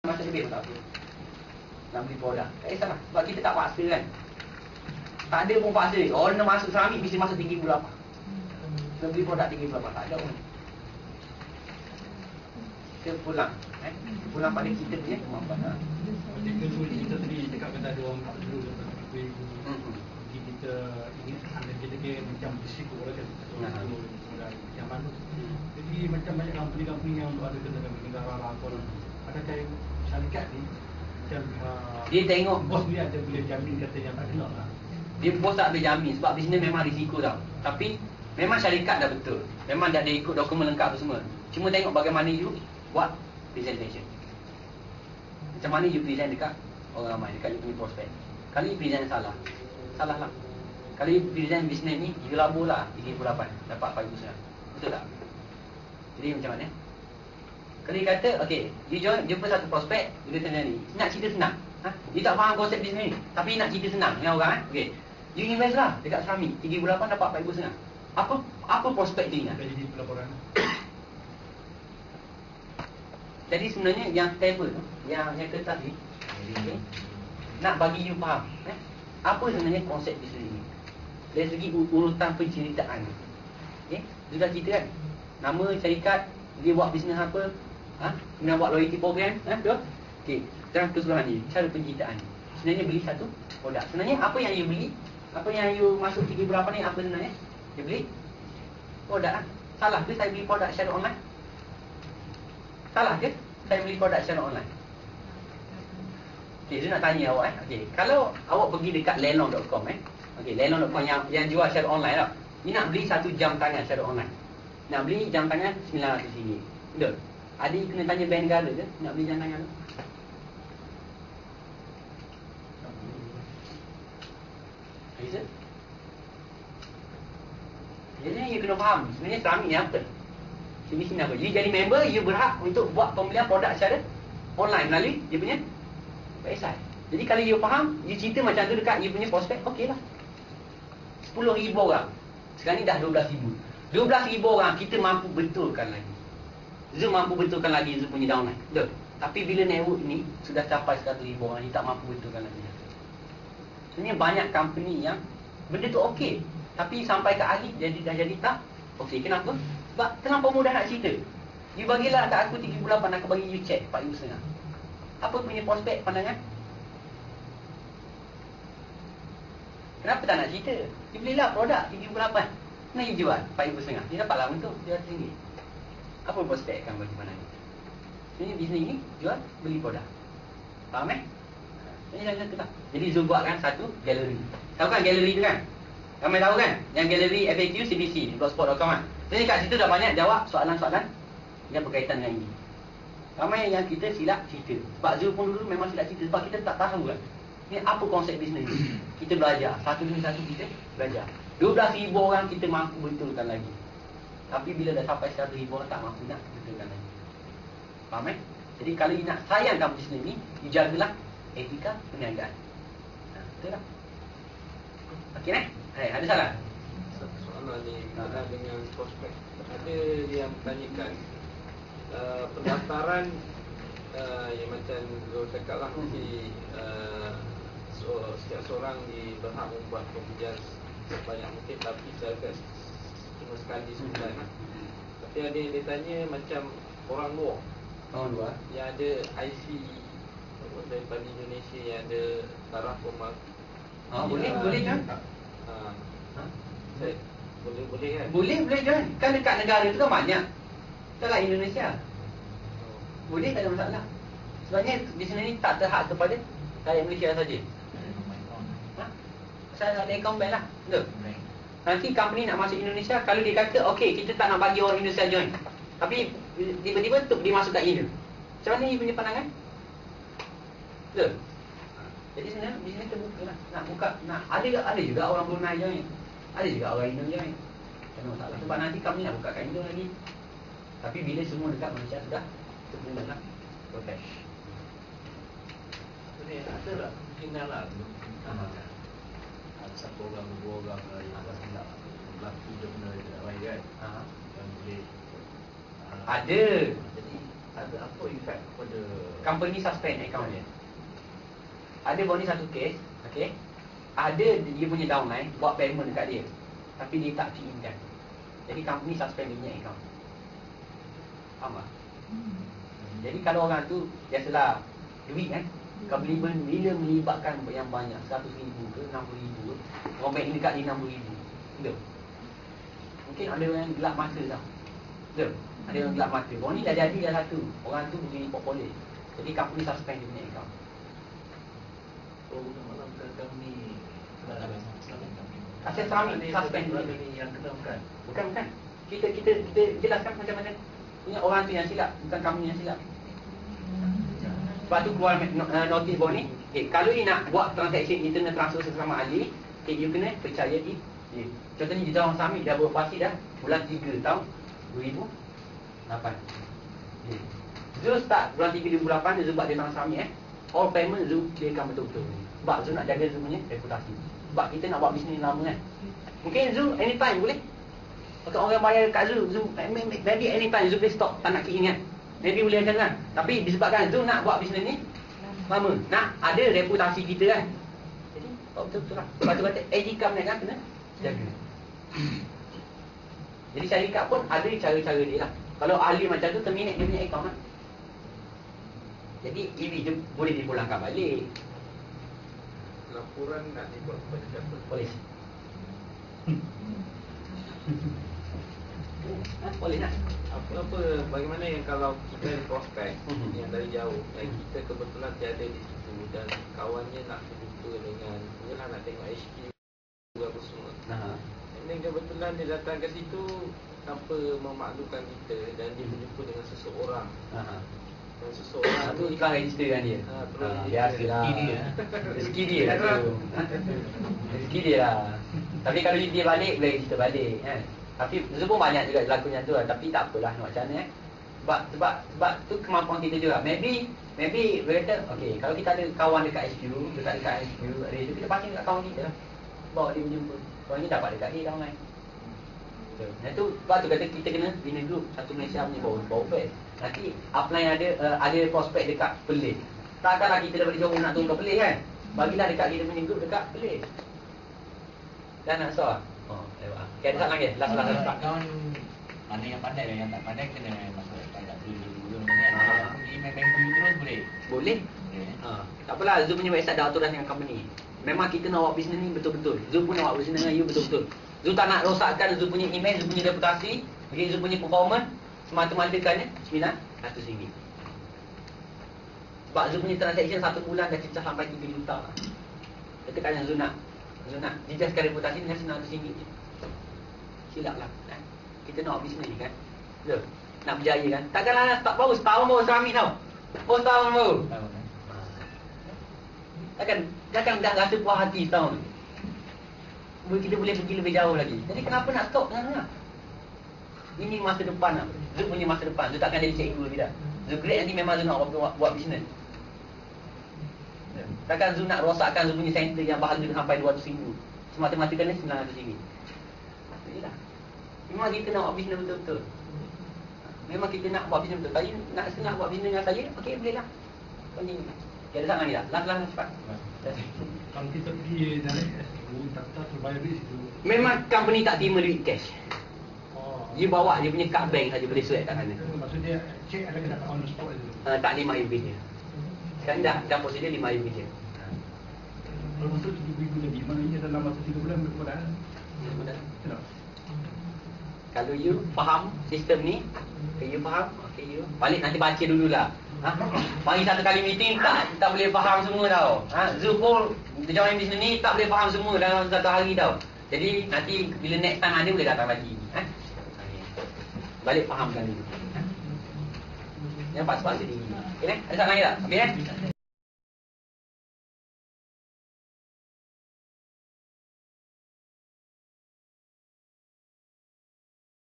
masa lebih pun tak apa. Nak beli produk, tak kisahlah. Sebab kita tak paksa kan. Tak ada pun paksa. Orang nak masuk Seramik, mesti masuk tinggi pula apa. Kita beli produk tinggi pula apa, tak ada pun. Kita pulang. Pulang pada kita punya kemampuan. Ketika tu kita tadi cakap kata ada orang tak dulu bagi kita ingat anda kita kira macam risiko lah kan. Yang mana. Jadi macam banyak company-company yang ada kena negara lah korang. Adakah yang syarikat ni macam dia tengok bos ni ada boleh jamin kata yang tak kena lah. Dia bos tak boleh jamin sebab bisnes memang risiko tau. Tapi memang syarikat dah betul. Memang dah ada ikut dokumen lengkap tu semua. Cuma tengok bagaimana you buat presentation. Macam mana you present dekat orang ramai, dekat you punya prospek. Kalau you present salah, salah lah. Kalau you present bisnes ni, you labur lah 38, dapat 5%. Betul tak? Jadi macam mana? Kalau you kata, okay, you jumpa satu prospek, you kata ni, nak cerita senang. You tak faham konsep bisnes ni, tapi nak cerita senang dengan orang okay. You invest lah dekat Seramik, 38 dapat 4,500. Apa prospek tu ingat? Jadi pelaporan. Jadi sebenarnya yang table tu, yang kertas ni, okay, nak bagi you faham apa sebenarnya konsep bisnes ini dari segi urutan penceritaan. Okay, sudah cerita kan nama syarikat, dia buat bisnes apa, kemudian buat loyalty program, betul? Okay, dalam keseluruhan ni cara penceritaan. Sebenarnya beli satu produk. Sebenarnya apa yang you beli, apa yang you masuk 3 berapa ni, apa sebenarnya you beli produk lah. Salah ke saya beli produk secara online? Salah ke saya beli produk secara online? Okey, saya nak tanya awak Okey, kalau awak pergi dekat lenong.com okey, lenong.com yang jual secara online tau. Ni nak beli satu jam tangan secara online. Nak beli jam tangan RM900. Betul? Ada kena tanya bank negara ke nak beli jam tangan tu? Bisa? Jadi you kena faham sebenarnya Seramik ni apa. Di sini apa? You jadi member, you berhak untuk buat pembelian produk secara online melalui dia punya website. Jadi kalau you faham, you cerita macam tu dekat you punya prospek, okey lah. 10,000 orang. Sekarang ni dah 12,000. 12,000 orang kita mampu betulkan lagi. Zoom mampu betulkan lagi Zoom punya downline. Betul? Tapi bila network ni sudah capai 100,000 orang, ni tak mampu betulkan lagi. Sebenarnya banyak company yang benda tu okey, tapi sampai ke akhir dah jadi tak okey. Kenapa? Sebab terlampau mudah nak cerita. You bagilah kat aku 38, aku bagi you check 4,500. Apa punya prospek pandangan? Kenapa tak nak cerita? You belilah produk 38, nak you jual 4,500. Dia dapatlah untung RM200. Apa prospek kan bagi pandangan? Sebenarnya bisnes ni jual beli produk. Faham Ini dah satu lah. Jadi Zoom buat kan satu galeri. Tahu kan galeri tu kan? Ramai tahu kan? Yang galeri FAQ CBC blogspot.com kan? Jadi kat situ dah banyak jawab soalan-soalan yang berkaitan dengan ini. Ramai yang kita silap cerita. Sebab Zul pun dulu memang silap cerita. Sebab kita tak tahu kan ni apa konsep bisnes ni. Kita belajar satu demi satu, kita belajar. 12,000 orang kita mampu betulkan lagi. Tapi bila dah sampai 100,000 orang tak mampu nak betulkan lagi. Faham Jadi kalau you nak sayangkan bisnes ni, you jagalah etika perniagaan. Betul tak? Okey ada salah? Soalan ni berkaitan dengan prospek. Ada yang bertanyakan pendaftaran yang macam Zul cakap lah, mesti setiap seorang berhak membuat pembelian sebanyak mungkin, tapi secara cuma sekali sebulan. Tapi ada yang dia tanya macam orang luar, yang ada IC daripada Indonesia, yang ada taraf pemak. Boleh kan? Boleh kan? Boleh kan? Kan dekat negara tu kan banyak. Taklah Indonesia. Boleh, tak ada masalah. Sebenarnya di sini ni tak terhad kepada rakyat Malaysia saja. Saya ada account bank lah. Betul? Nanti company nak masuk Indonesia, kalau dia kata okey, kita tak nak bagi orang Indonesia join, tapi tiba-tiba dia masuk kat Indo, macam mana you punya pandangan? Betul? Jadi sebenarnya di sini terbuka lah. Nak buka, ada juga orang Brunei join, ada juga orang Indo join. Tak ada masalah. Sebab nanti kami nak buka kat Indo lagi. Tapi bila semua dekat Malaysia sudah terbuka lah. Protect. Ini ada tak kemungkinan lah ada satu orang, dua orang yang tak berlaku dia benda tidak baik kan, yang boleh ada. jadi ada apa efek kepada company suspend account dia. Ada baru ni satu case, okey. Ada dia punya downline buat payment dekat dia, tapi dia tak key in kan. Jadi company suspend dia punya account. Faham tak? Jadi kalau orang tu biasalah duit kan, komitmen bila melibatkan yang banyak, 100,000 ke 60,000 ke, orang bank ni dekat dia 60,000. Betul? Mungkin ada yang gelap mata tau. Betul? Ada yang gelap mata. Orang ni dah jadi dah satu. Orang tu begini portfolio. Jadi company suspend dia punya account. Oh, bukan malam kami Asyik Serami suspend dia. yang kena bukan? Bukan. Kita jelaskan macam mana. Punya orang tu yang silap, bukan kami yang silap. Sebab tu keluar notis bawah ni. Kalau you nak buat transaction internal transfer sesama ahli, you kena percaya dia. Contohnya dia orang submit dah beroperasi dah bulan 3 tahun 2008. Zul start bulan 3 2008 dia buat dia orang submit all payment Zul clearkan betul-betul. Sebab Zul nak jaga Zul punya reputasi. Sebab kita nak buat bisnes lama kan. Mungkin Zul anytime boleh. Kalau orang bayar kat Zul maybe anytime Zul boleh stop, tak nak key in kan. Maybe boleh macam kan. Tapi disebabkan Zul nak buat bisnes ni lama, nak ada reputasi kita kan. Jadi betul-betul lah. Sebab tu kata income ni kan kena jaga. Jadi syarikat pun ada cara-cara dia lah. Kalau ahli macam tu terminate dia punya account lah. Jadi EV tu boleh dipulangkan balik. Laporan nak dibuat kepada siapa? Polis. Boleh lah. Apa bagaimana yang kalau kita ada prospek yang dari jauh dan kita kebetulan tiada di situ dan kawannya nak berjumpa dengan yalah nak tengok HQ apa semua. Dan kebetulan dia datang ke situ tanpa memaklumkan kita dan dia berjumpa dengan seseorang. Dan seseorang tu iklan registerkan dia. Biasalah. Rezeki dia lah tu. Rezeki dia lah. Tapi kalau dia balik boleh kita balik kan. Tapi Zul pun banyak juga berlaku macam tu lah. Tapi tak apalah nak macam mana Sebab tu kemampuan kita juga. Maybe dia kata okay, kalau kita ada kawan dekat HQ, dekat HQ ada itu, kita passing dekat kawan kita, bawa dia berjumpa. Kawan ni dapat dekat dia dah online. Yang tu sebab tu kata kita kena bina group satu Malaysia punya bawa best. Nanti upline ada prospek dekat Perlis. Takkanlah kita daripada Johor nak turun ke Perlis kan. Bagilah dekat kita punya group dekat Perlis. Dan nak soal. Okay, ada soalan lagi? Last. Kawan mana yang pandai dan yang tak pandai kena masuk standard dulu. Kalau email banking terus boleh? Boleh. Tak apalah, Zul punya website dah aturan dengan company. Memang kita nak buat bisnes ni betul-betul. Zul pun nak buat bisnes dengan you betul-betul. Zul tak nak rosakkan Zul punya email, Zul punya reputasi, Zul punya performance semata-matakannya RM900. Sebab Zul punya transaction 1 bulan dah cecah sampai 3 juta. Katakan yang Zul nak jejaskan reputasi dengan RM900 je. Silap lah kan? Kita nak bisnes ni kan. Betul? Nak berjaya kan. Takkanlah tak baru setahun baru suami tau. Setahun baru. Takkan dah rasa puas hati setahun. Kita boleh pergi lebih jauh lagi. Jadi kenapa nak stop tengah-tengah? Ini masa depan lah. Zul punya masa depan. Zul takkan jadi cikgu tidak. Zul grade nanti memang Zul nak buat bisnes. Takkan Zul nak rosakkan Zul punya center yang bahagia sampai RM200,000. Semata-mata kena RM900. Inilah. Memang kita nak buat bisnes betul-betul. Memang kita nak buat bisnes betul. Kalau nak buat bisnes dengan saya, okey boleh lah. Continue. Okay, ada sangat ni tak? Last cepat. Kalau kita pergi direct tak terbayar duit situ. Memang company tak terima duit cash. Dia bawa dia punya kad bank saja boleh swipe kat sana. Maksudnya cek ada kena on the spot je. Tak RM5 je. Sekarang dah prosedur RM5 je. Kalau masuk RM7,000 lebih, maknanya dalam masa 3 bulan berkemudahan. Kenapa? Kalau you faham sistem ni, you faham, you balik nanti baca dululah. Mari satu kali meeting tak boleh faham semua tau. Zul pun jawapan bisnes ni tak boleh faham semua dalam satu hari tau. Jadi nanti bila next time ada boleh datang lagi. Balik fahamkan dulu. Yang pas-pas sedih. Okay, ada soalan lagi tak? Habis